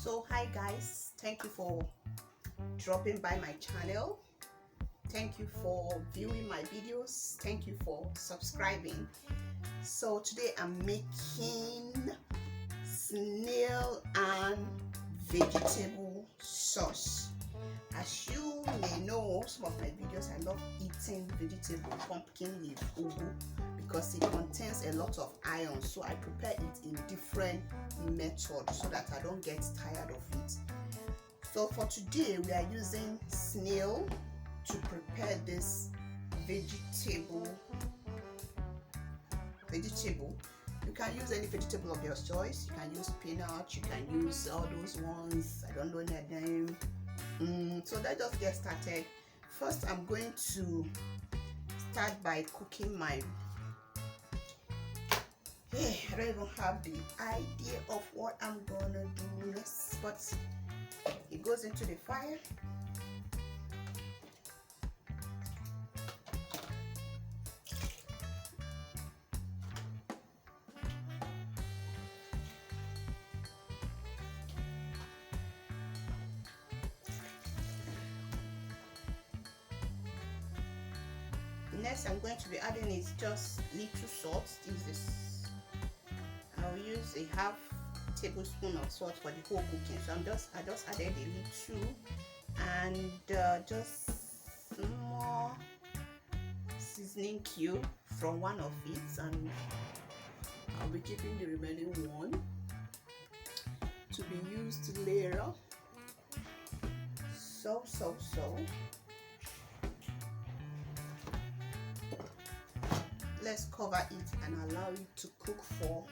So hi guys, thank you for dropping by my channel. Thank you for viewing my videos. Thank you for subscribing. So today I'm making snail and vegetable sauce. As you may know, some of my videos, I love eating vegetable, pumpkin leaf, ugu, because it contains a lot of iron. So I prepare it in different methods so that I don't get tired of it. So for today, we are using snail to prepare this vegetable. You can use any vegetable of your choice. You can use spinach, you can use all those ones, I don't know their name. So let's just get started. First, I'm going to start by cooking my I don't even have the idea of what I'm gonna do next, but it goes into the fire. Next, I'm going to be adding is just little salt. I'll use a half tablespoon of salt for the whole cooking. So I just added a little, and just more seasoning cube from one of it, and I'll be keeping the remaining one to be used later. So let's cover it and allow it to cook for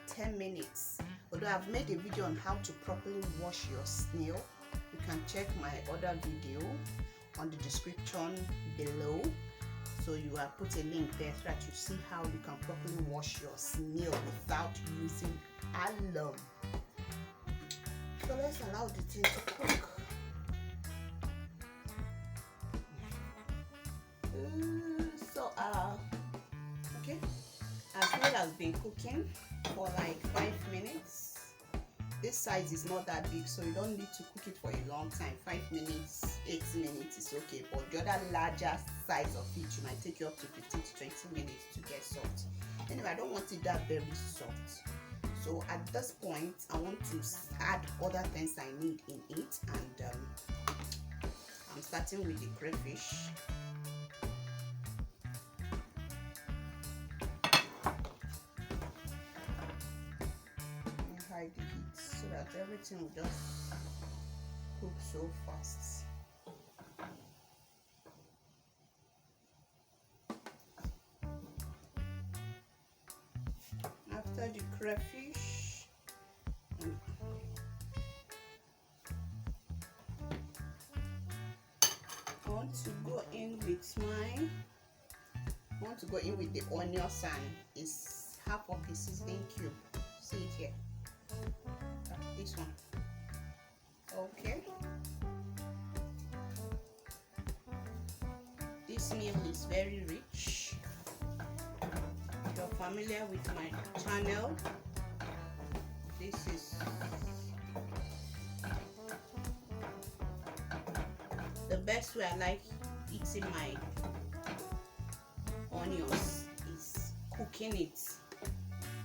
10 minutes. Although I've made a video on how to properly wash your snail, you can check my other video on the description below. So you will put a link there so that you see how you can properly wash your snail without using alum. So let's allow the thing to cook. Okay, our snail has been cooking for like 5 minutes. This size is not that big, so you don't need to cook it for a long time. 5 minutes, 8 minutes is okay, but the other larger size of it, you might take you up to 15 to 20 minutes to get soft. Anyway, I don't want it that very soft. So at this point, I want to add other things I need in it, and I'm starting with the crayfish. Hide the heat so that everything will just cook so fast. After the crayfish, I want to go in with the onions, and it's half of the seasoning cube. See it here. This one. Okay. This meal is very rich. If you're familiar with my channel, this is the best way I like eating my onions, is cooking it.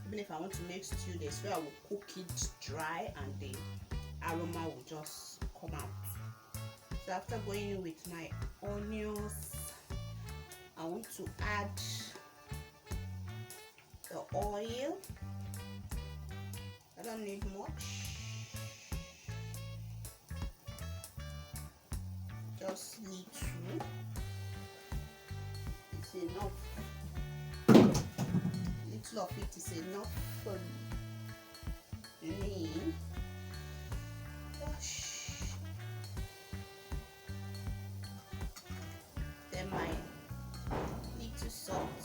Even if I want to make stew, this way I will cook it dry and the aroma will just come out. So after going in with my onions, I want to add the oil. I don't need much, just little. It's enough. Little of it is enough for me. Gosh. Then my little salt.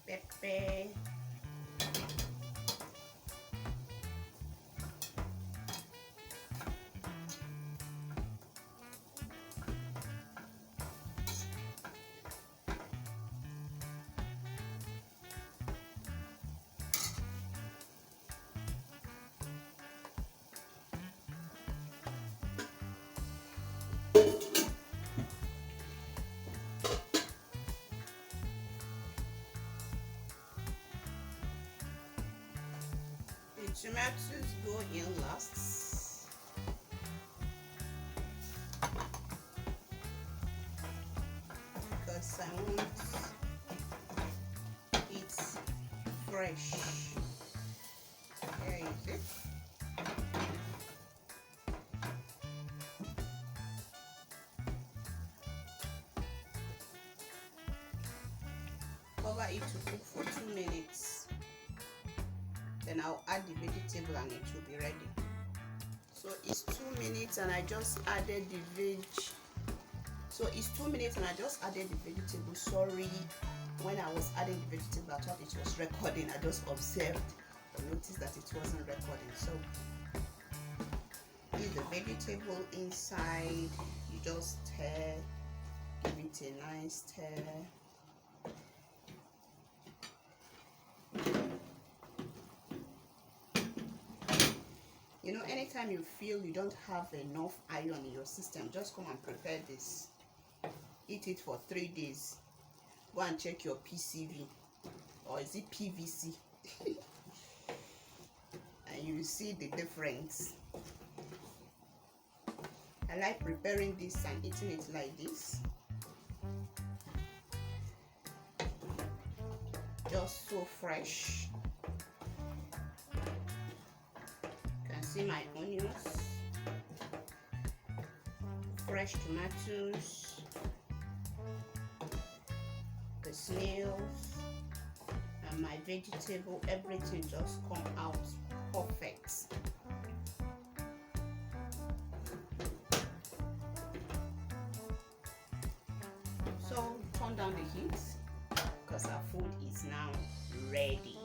Pepper. tomatoes go in last because I want it fresh. There is it. Cover it to cook for 2 minutes. Then I'll add the vegetable and it will be ready. So it's 2 minutes and I just added the veg. So it's 2 minutes and I just added the vegetable. Sorry, when I was adding the vegetable, I thought it was recording. I just observed or noticed that it wasn't recording. So here's the vegetable inside. You just stir, give it a nice stir. You know, anytime you feel you don't have enough iron in your system, just come and prepare this. Eat it for 3 days. Go and check your PCV, or is it PVC? And you will see the difference. I like preparing this and eating it like this. Just so fresh. See my onions, fresh tomatoes, the snails, and my vegetable. Everything just come out perfect. So turn down the heat because our food is now ready.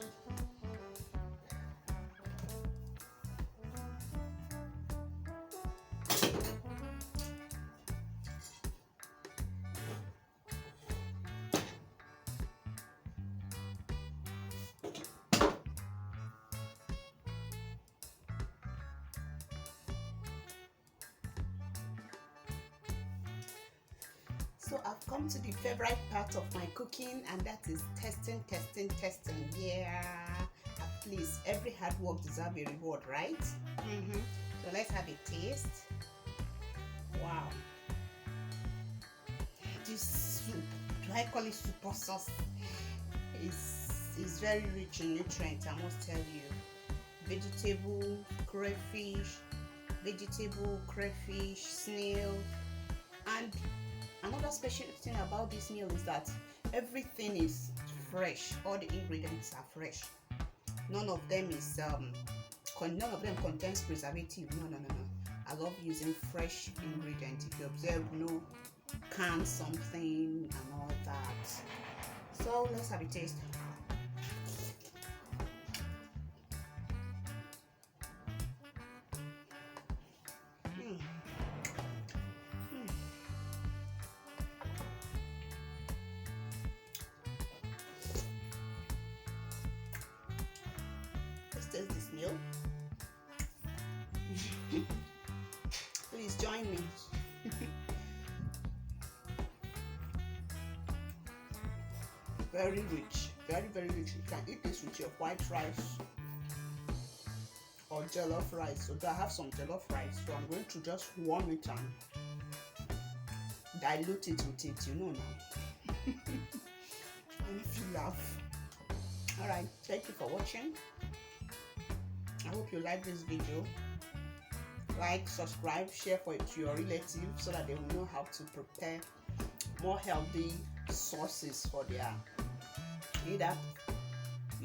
So I've come to the favorite part of my cooking, and that is testing. Yeah, please, every hard work deserves a reward, right? So let's have a taste. Wow, this soup, do I call it super sauce, is very rich in nutrients, I must tell you. Vegetable, crayfish, snail, and another special thing about this meal is that everything is fresh. All the ingredients are fresh. None of them contains preservative. No. I love using fresh ingredients. If you observe, no can something and all that. So let's have a taste. Let's taste this meal. Please join me. Very rich, very rich. You can eat this with your white rice or jollof rice. So I have some jollof rice, so I'm going to just warm it and dilute it with it, you know now. And if you laugh. Alright, thank you for watching. I hope you like this video. Like, subscribe, share for it to your relatives so that they will know how to prepare more healthy sauces for their either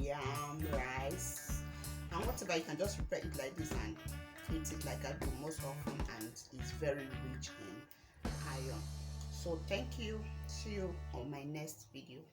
yam, rice, and whatever. You can just prepare it like this and eat it like I do most often, and it's very rich in iron. So thank you. See you on my next video.